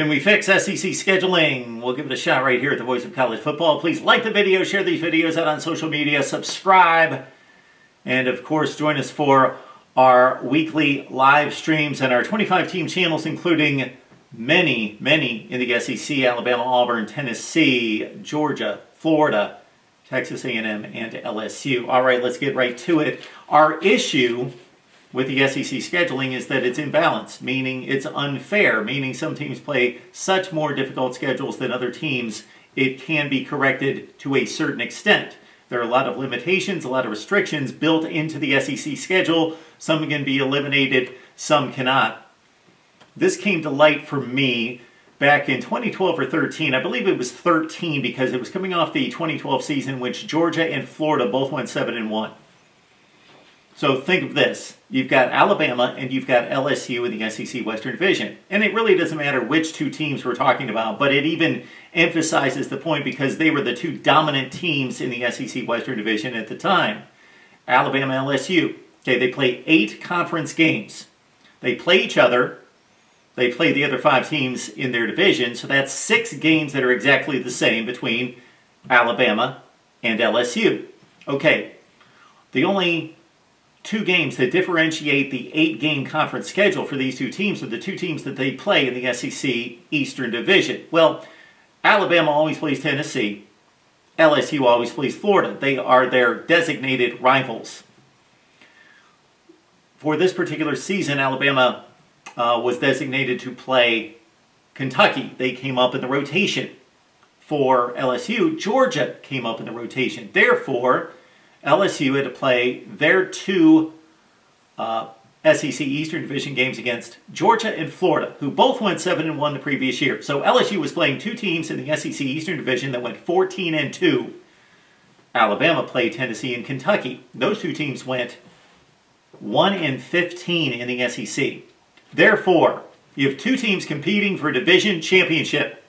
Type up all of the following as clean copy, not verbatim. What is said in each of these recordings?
Can we fix SEC scheduling? We'll give it a shot right here at the Voice of College Football. Please like the video, share these videos out on social media, subscribe, and of course join us for our weekly live streams and our 25-team channels, including many in the SEC: Alabama, Auburn, Tennessee, Georgia, Florida, Texas A&M, and LSU. All right, let's get right to it. Our issue with the SEC scheduling is that it's imbalanced, meaning it's unfair, meaning some teams play such more difficult schedules than other teams. It can be corrected to a certain extent. There are a lot of limitations, a lot of restrictions built into the SEC schedule. Some can be eliminated, some cannot. This came to light for me back in 2012 or 13. I believe it was 13 because it was coming off the 2012 season in which Georgia and Florida both went 7-1. So think of this. You've got Alabama and you've got LSU in the SEC Western Division. And it really doesn't matter which two teams we're talking about, but it even emphasizes the point because they were the two dominant teams in the SEC Western Division at the time. Alabama, LSU. Okay, they play 8 conference games. They play each other. They play the other 5 teams in their division. So that's 6 games that are exactly the same between Alabama and LSU. Okay, the only 2 games that differentiate the 8-game conference schedule for these two teams are the 2 teams that they play in the SEC Eastern Division. Well, Alabama always plays Tennessee. LSU always plays Florida. They are their designated rivals. For this particular season, Alabama was designated to play Kentucky. They came up in the rotation. For LSU, Georgia came up in the rotation. Therefore, LSU had to play their 2 SEC Eastern Division games against Georgia and Florida, who both went 7-1 the previous year. So LSU was playing 2 teams in the SEC Eastern Division that went 14-2. Alabama played Tennessee and Kentucky. Those 2 teams went 1-15 in the SEC. Therefore, you have 2 teams competing for a division championship.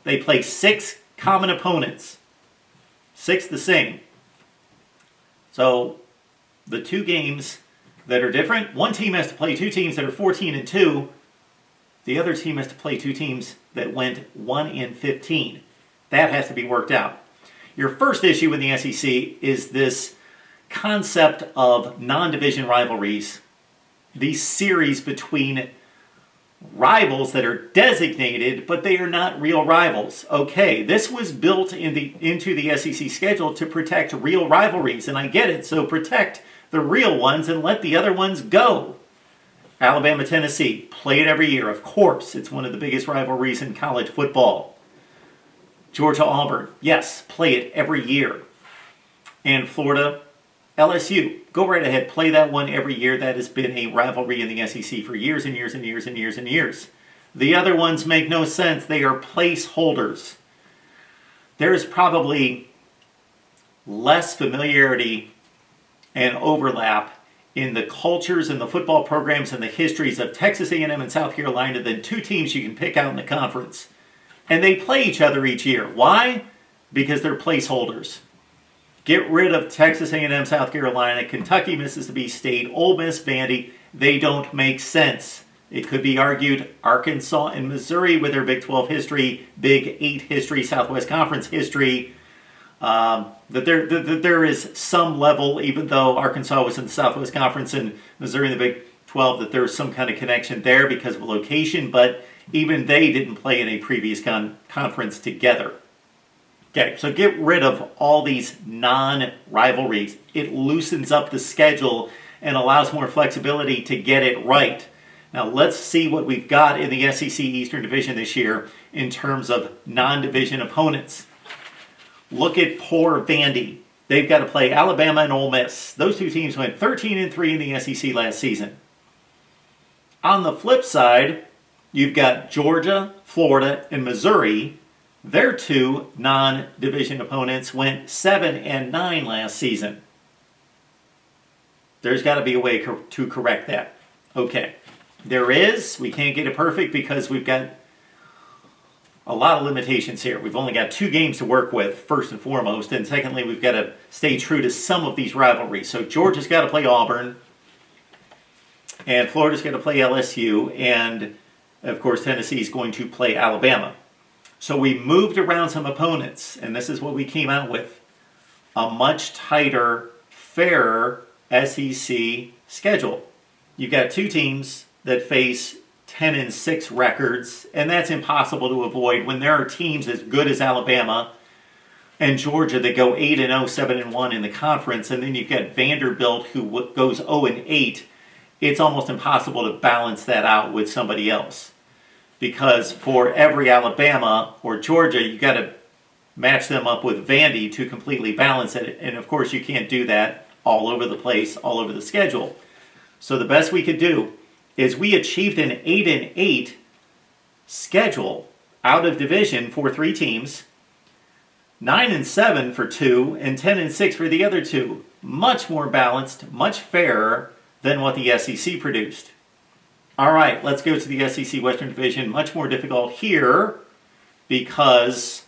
They play 6 common opponents. 6 the same. So, the 2 games that are different, one team has to play 2 teams that are 14-2. The other team has to play 2 teams that went 1-15. That has to be worked out. Your first issue in the SEC is this concept of non-division rivalries. These series between rivals that are designated, but they are not real rivals. Okay, this was built into the SEC schedule to protect real rivalries, and I get it. So protect the real ones and let the other ones go. Alabama, Tennessee, play it every year. Of course, it's one of the biggest rivalries in college football. Georgia, Auburn, yes, play it every year. And Florida, LSU, go right ahead, play that one every year. That has been a rivalry in the SEC for years and years and years and years and years. The other ones make no sense. They are placeholders. There is probably less familiarity and overlap in the cultures and the football programs and the histories of Texas A&M and South Carolina than 2 teams you can pick out in the conference. And they play each other each year. Why? Because they're placeholders. Get rid of Texas A&M, South Carolina, Kentucky, Mississippi State, Ole Miss, Vandy. They don't make sense. It could be argued Arkansas and Missouri with their Big 12 history, Big 8 history, Southwest Conference history. That there is some level, even though Arkansas was in the Southwest Conference and Missouri in the Big 12, that there's some kind of connection there because of location. But even they didn't play in a previous conference together. Okay, so get rid of all these non-rivalries. It loosens up the schedule and allows more flexibility to get it right. Now let's see what we've got in the SEC Eastern Division this year in terms of non-division opponents. Look at poor Vandy. They've got to play Alabama and Ole Miss. Those 2 teams went 13-3 in the SEC last season. On the flip side, you've got Georgia, Florida, and Missouri. Their 2 non-division opponents went 7-9 last season. There's got to be a way to correct that. Okay, there is. We can't get it perfect because we've got a lot of limitations here. We've only got 2 games to work with, first and foremost, and secondly, we've got to stay true to some of these rivalries. So Georgia's got to play Auburn, and Florida's got to play LSU, and Of course, Tennessee is going to play Alabama. So we moved around some opponents, and this is what we came out with. A much tighter, fairer SEC schedule. You've got two teams that face 10-6 records, and that's impossible to avoid when there are teams as good as Alabama and Georgia that go 8-0, 7-1 in the conference, and then you've got Vanderbilt who goes 0-8. It's almost impossible to balance that out with somebody else, because for every Alabama or Georgia, you got to match them up with Vandy to completely balance it, and of course you can't do that all over the place, all over the schedule. So the best we could do is we achieved an 8-8 schedule out of division for 3 teams, 9-7 for 2, and 10-6 for the other 2. Much more balanced, much fairer than what the SEC produced. All right, let's go to the SEC Western Division. Much more difficult here because,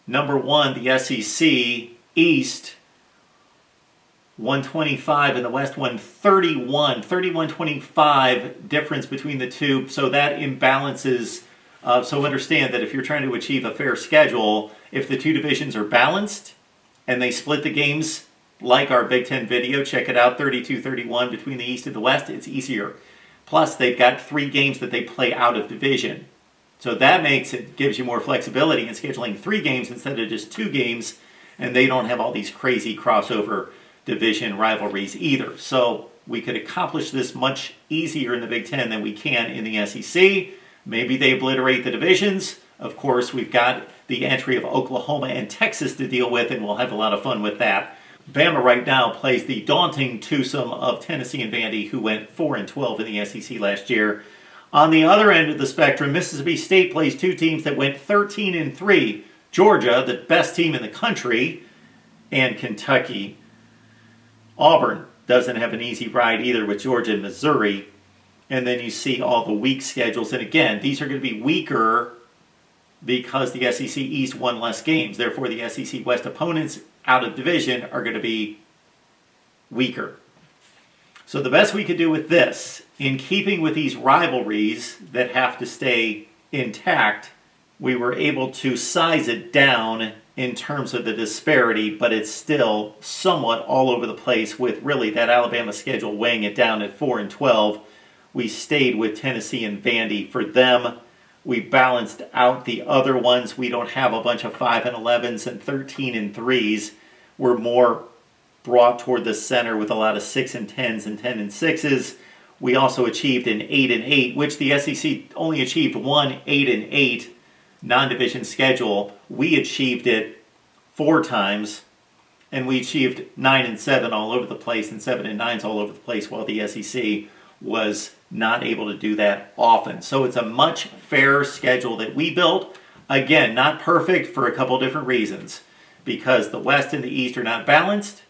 number one, the SEC East 125 and the West 131, 31-25 difference between the two. So that imbalances. So understand that if you're trying to achieve a fair schedule, if the two divisions are balanced and they split the games like our Big Ten video, check it out, 32-31 between the East and the West, it's easier. Plus, they've got 3 games that they play out of division. So that gives you more flexibility in scheduling 3 games instead of just 2 games, and they don't have all these crazy crossover division rivalries either. So we could accomplish this much easier in the Big Ten than we can in the SEC. Maybe they obliterate the divisions. Of course, we've got the entry of Oklahoma and Texas to deal with, and we'll have a lot of fun with that. Bama right now plays the daunting twosome of Tennessee and Vandy, who went 4-12 in the SEC last year. On the other end of the spectrum, Mississippi State plays 2 teams that went 13-3. Georgia, the best team in the country, and Kentucky. Auburn doesn't have an easy ride either with Georgia and Missouri. And then you see all the weak schedules. And again, these are going to be weaker because the SEC East won less games. Therefore, the SEC West opponents out of division are going to be weaker. So the best we could do with this, in keeping with these rivalries that have to stay intact, we were able to size it down in terms of the disparity, but it's still somewhat all over the place with really that Alabama schedule weighing it down at 4-12. We stayed with Tennessee and Vandy for them. We balanced out the other ones. We don't have a bunch of 5-11s and 13-3s. We're more brought toward the center with a lot of 6-10s and 10-6s. We also achieved an 8-8, which the SEC only achieved one 8-8 non-division schedule. We achieved it 4 times, and we achieved 9-7 all over the place and 7-9s all over the place, while the SEC was not able to do that often. So it's a much fairer schedule that we built. Again, not perfect for a couple different reasons. Because the West and the East are not balanced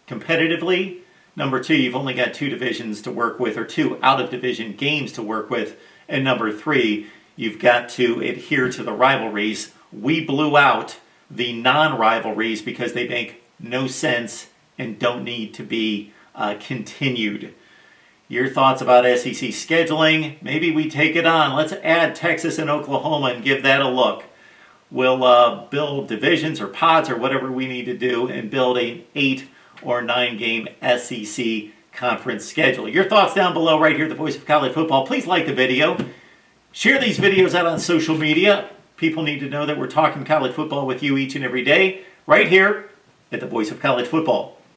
competitively. Number 2, you've only got 2 divisions to work with, or 2 out-of-division games to work with. And number 3, you've got to adhere to the rivalries. We blew out the non-rivalries because they make no sense and don't need to be continued. Your thoughts about SEC scheduling? Maybe we take it on. Let's add Texas and Oklahoma and give that a look. We'll build divisions or pods or whatever we need to do and build an 8 or 9 game SEC conference schedule. Your thoughts down below right here at the Voice of College Football. Please like the video. Share these videos out on social media. People need to know that we're talking college football with you each and every day right here at the Voice of College Football.